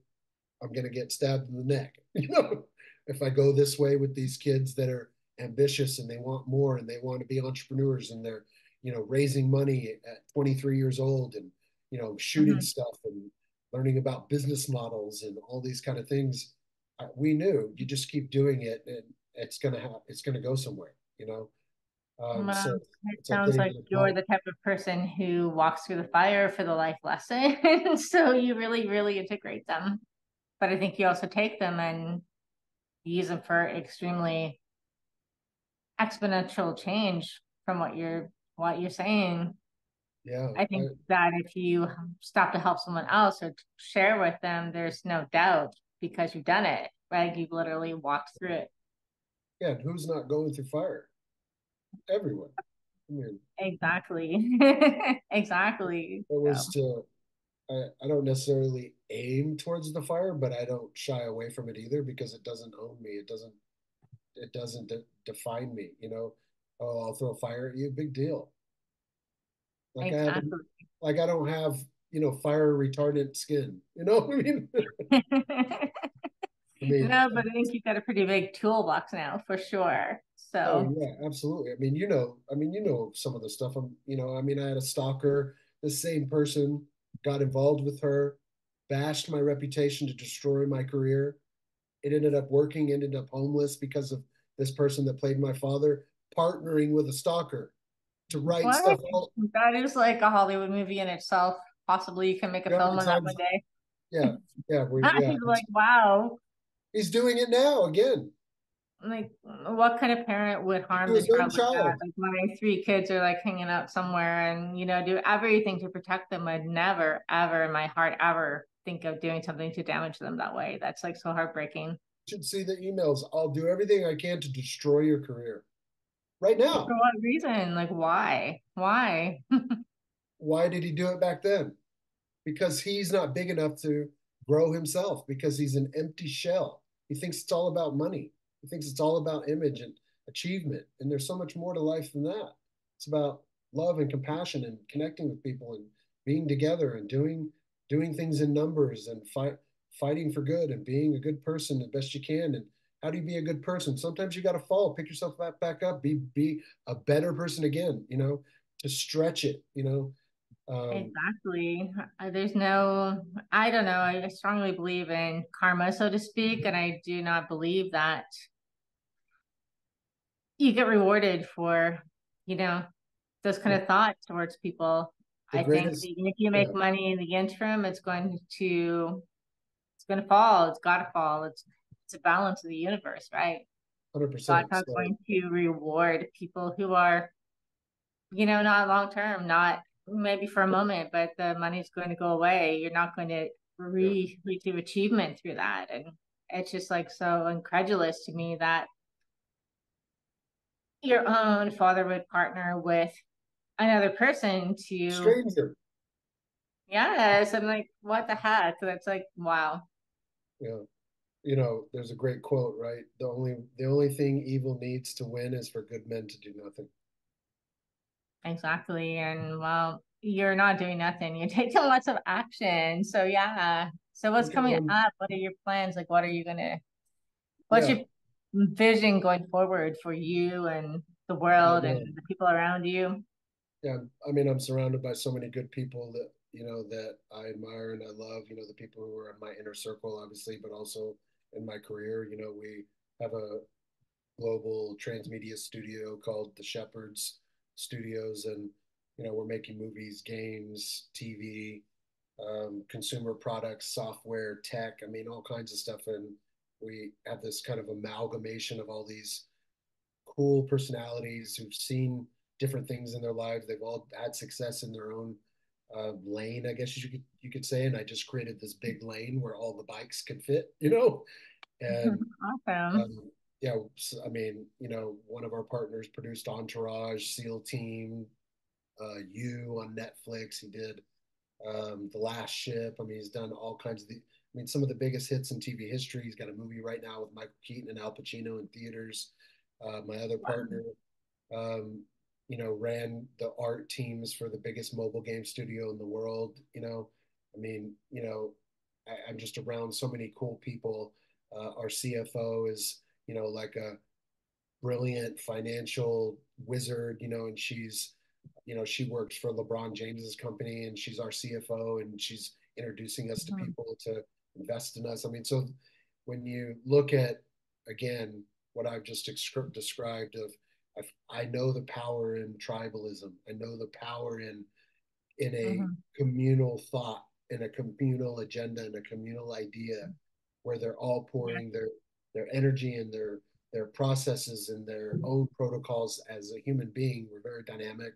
I'm going to get stabbed in the neck. You know, if I go this way with these kids that are ambitious and they want more and they want to be entrepreneurs and they're, raising money at 23 years old and, shooting mhm. stuff and learning about business models and all these kind of things, we knew you just keep doing it and it's going to go somewhere, you know? Well, So it it's like sounds getting like to the you're point. the type of person who walks through the fire for the life lesson. So you really, really integrate them. But I think you also take them and use them for extremely exponential change from what you're saying. Yeah. I think that if you stop to help someone else or share with them, there's no doubt because you've done it, right? You've literally walked through it. Yeah. And who's not going through fire? Everyone. I mean, Exactly. Exactly. it So was to I don't necessarily aim towards the fire, but I don't shy away from it either because it doesn't own me. It doesn't define me, you know. Oh, I'll throw fire at you, big deal. Like I haven't exactly. like I don't have, fire retardant skin. You know what I mean? I mean, No, but I think you've got a pretty big toolbox now for sure. oh So yeah, absolutely. You know some of the stuff. I mean, I had a stalker. The same person got involved with her, bashed my reputation to destroy my career. It ended up working, ended up homeless because of this person that played my father partnering with a stalker to write what? stuff all. That is like a Hollywood movie in itself. Possibly you can make a You know how film many on that times? one day. Yeah, yeah, He's like, wow. he's doing it now again. Like, what kind of parent would To harm the his own child like that? child. Like, my three kids are like hanging out somewhere and, do everything to protect them. I'd never, ever in my heart, ever think of doing something to damage them that way. That's like so heartbreaking. You should see the emails. I'll do everything I can to destroy your career right For now. what reason? Like, why? Why? Why did he do it back then? Because he's not big enough to grow himself because he's an empty shell. He thinks it's all about money. He thinks it's all about image and achievement. And there's so much more to life than that. It's about love and compassion and connecting with people and being together and doing things in numbers and fighting for good and being a good person the best you can. And how do you be a good person? Sometimes you got to fall, pick yourself back up, be a better person again, to stretch it, Exactly. There's no, I don't know. I strongly believe in karma, so to speak, and I do not believe that you get rewarded for, you know, those kind the, of thoughts towards people. the I think that greatest. even if you Yeah, make money in the interim, it's going to fall. It's got to fall. It's a balance of the universe, right? God's 100%. not So going to reward people who are, not long term, not maybe for a moment, but the money's going to go away. You're not going to yeah, reach achievement through that. And it's just like so incredulous to me that your own father would partner with another person to, stranger. yes. I'm like, what the heck? That's like, wow. Yeah, there's a great quote, right? The only thing evil needs to win is for good men to do nothing. Exactly. And well, you're not doing nothing. You're taking lots of action. So yeah. So what's Working coming on, up? What are your plans? Like, what's yeah, your vision going forward for you and the oh world and man, the people around you? yeah. I mean, I'm surrounded by so many good people that I admire and I love. The people who are in my inner circle, obviously, but also in my career. We have a global transmedia studio called the Shepherds Studios, and we're making movies, games, TV, consumer products, software, tech. I mean, all kinds of stuff. And we have this kind of amalgamation of all these cool personalities who've seen different things in their lives. They've all had success in their own lane, I guess you could say. And I just created this big lane where all the bikes could fit, and Awesome. um, yeah, I mean, one of our partners produced Entourage, SEAL Team, You on Netflix. He did The Last Ship. I mean, he's done all kinds of I mean, some of the biggest hits in TV history. He's got a movie right now with Michael Keaton and Al Pacino in theaters. My other partner, um, ran the art teams for the biggest mobile game studio in the world. I mean, I'm just around so many cool people. Our CFO is, like a brilliant financial wizard, and she works for LeBron James's company and she's our CFO and she's introducing us to Mhm. people to invest in us. I mean, so when you look at, again, what I've just described of, I know the power in tribalism. I know the power in a Mhm. communal thought, in a communal agenda, and a communal idea, where they're all Yeah. pouring their energy and their processes and their own protocols. As a human being, we're very dynamic,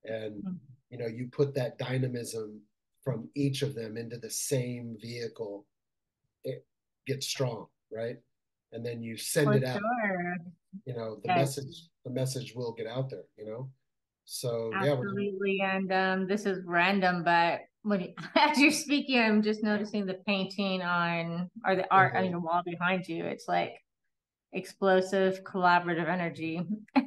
and you put that dynamism from each of them into the same vehicle, it gets strong, right? And then you send For it out. sure. The Yes, message will get out there. So yeah, we're doing. absolutely. And this is random, but as you're speaking, I'm just noticing the painting on, or the art on uh, your wall behind you. It's like explosive collaborative energy.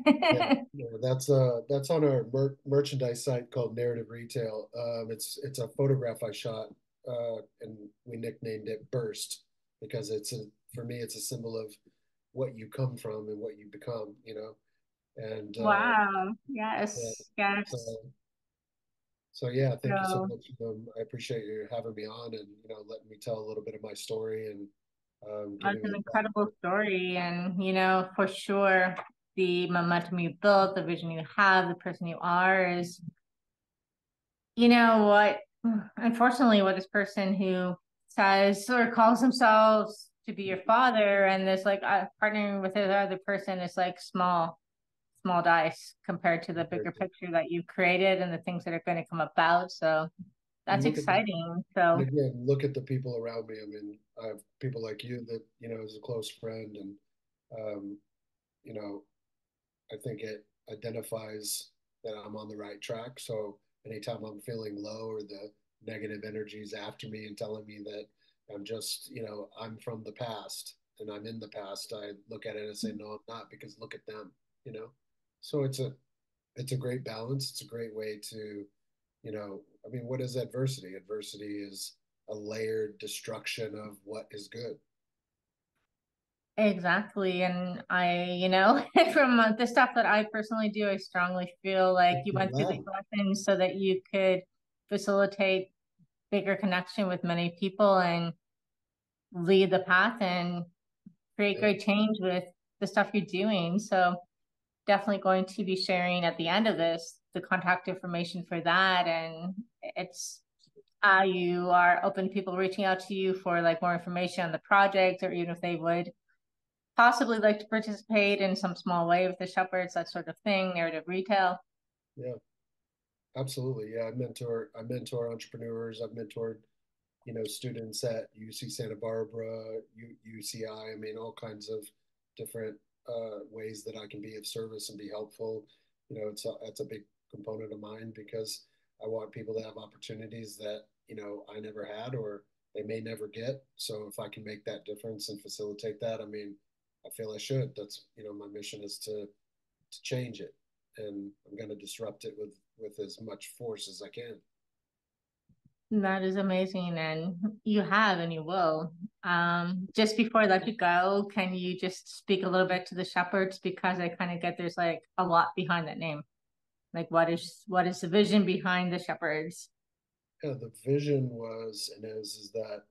Yeah, yeah, that's on our merchandise site called Narrative Retail. It's a photograph I shot, and we nicknamed it Burst because for me it's a symbol of what you come from and what you become. And Wow. yeah, Yes. so Yes. so yeah, thank you so So much. I appreciate you having me on and letting me tell a little bit of my story and that's giving me an the incredible platform. story. And, for sure, the momentum you built, the vision you have, the person you are is, what, unfortunately, what this person who says or calls themselves to be your father and this like partnering with this other person is like small dice compared to the bigger picture that you've created and the things that are going to come about. So And that's look at the exciting. And So again, look at the people around me. I mean, I have people like you that, is a close friend. And, um, you know, I think it identifies that I'm on the right track. So anytime I'm feeling low or the negative energies after me and telling me that I'm from the past and I'm in the past, I look at it and say, no, I'm not, because look at them, you know? So it's a great balance. It's a great way to, I mean, what is adversity? Adversity is a layered destruction of what is good. exactly. And from the stuff that I personally do, I strongly feel like you You're went through these loud. lessons so that you could facilitate bigger connection with many people and lead the path and create Yeah, great change with the stuff you're doing. So definitely going to be sharing at the end of this the contact information for that. And it's you are open to people reaching out to you for like more information on the project, or even if they would possibly like to participate in some small way with the shepherds, that sort of thing, narrative retail. yeah, absolutely. Yeah, I mentor entrepreneurs. I've mentored, students at UC Santa Barbara, UCI. I mean, all kinds of different ways that I can be of service and be helpful. That's a big component of mine because I want people to have opportunities that, I never had or they may never get. So if I can make that difference and facilitate that, I mean, I feel I should. That's, my mission is to change it, and I'm going to disrupt it with as much force as I can. That is amazing, and you have, and you will. Just before I let you go, can you just speak a little bit to the shepherds because I kind of get there's like a lot behind that name. Like, what is the vision behind the shepherds? Yeah, the vision was and is that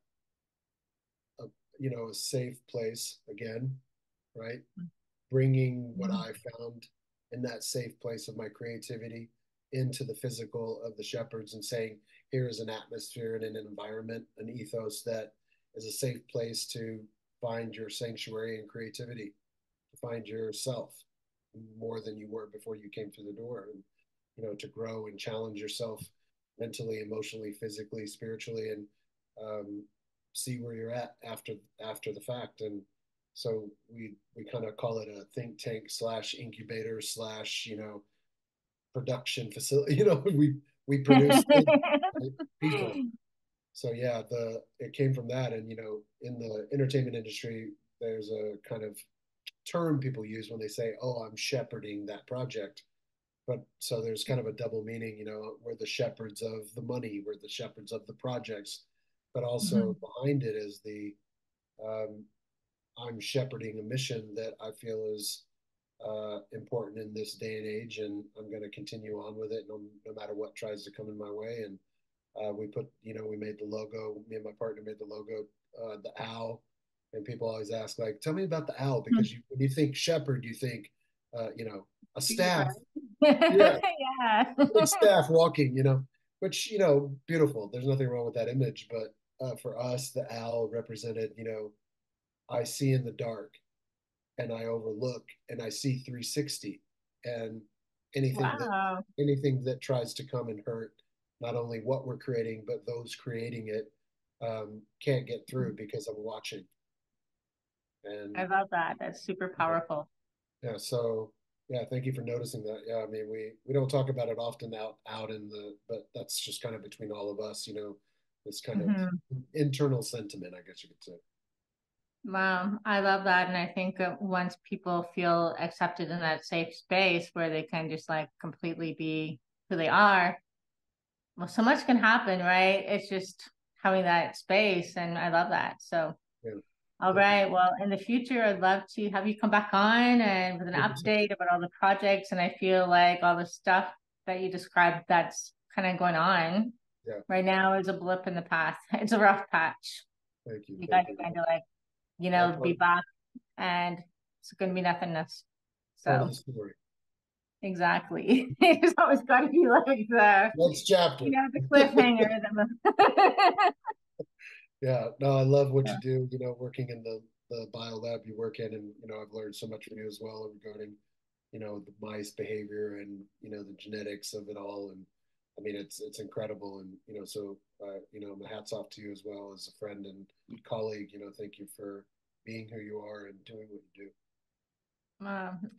a safe place again, right? Bringing what Mhm. I found in that safe place of my creativity into the physical of the shepherds and saying, here is an atmosphere and an environment, an ethos that is a safe place to find your sanctuary and creativity, to find yourself more than you were before you came through the door, and to grow and challenge yourself mentally, emotionally, physically, spiritually, and um, see where you're at after the fact. And so we kind of call it a think tank slash incubator slash production facility. We produce things, right? People. So yeah, the it came from that. And in the entertainment industry, there's a kind of term people use when they say, "Oh, I'm shepherding that project." But so there's kind of a double meaning. We're the shepherds of the money, we're the shepherds of the projects, but Mhm. also behind it is the um, I'm shepherding a mission that I feel is important in this day and age, and I'm going to continue on with it no matter what tries to come in my way. And we made the logo. Me and my partner made the logo, the owl. And people always ask, like, tell me about the owl, because when you think shepherd, you think, a staff. Yeah, Yeah. big staff walking, which, beautiful. There's nothing wrong with that image. But for us, the owl represented, I see in the dark and I overlook and I see 360, and anything that Wow. anything that tries to come and hurt not only what we're creating but those creating it can't get through because I'm watching. And I love that. That's super powerful. yeah, so yeah, thank you for noticing that. Yeah, I mean, we don't talk about it often out in the, but that's just kind of between all of us, this kind of Mhm. internal sentiment, I guess you could say. Wow, I love that. And I think once people feel accepted in that safe space where they can just like completely be who they are, well, so much can happen, right? It's just having that space. And I love that. So, Yeah, all thank you. right. Well, in the future, I'd love to have you come back on and with an 100%. update about all the projects. And I feel like all the stuff that you described that's kind of going on Yeah, right now is a blip in the past. It's a rough patch. thank you. You got Thank to you. kind of like, All be back and it's going to be nothingness. part of So the story. exactly. It's always got to be like Next chapter. the cliffhanger. Yeah, no, I love what you do, working in the bio lab you work in. And, I've learned so much from you as well regarding, the mice behavior and, the genetics of it all. And I mean, it's incredible. And, my hats off to you as well as a friend and colleague. Thank you for being who you are and doing what you do.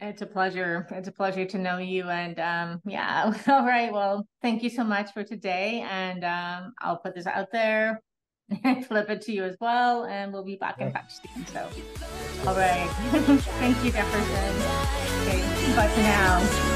It's a pleasure. It's a pleasure to know you. And yeah, all right. Well, thank you so much for today. And I'll put this out there and flip it to you as well. And we'll be back in Yeah, touch soon. So, let's all go. right. Thank you, Jefferson. Okay, bye for now.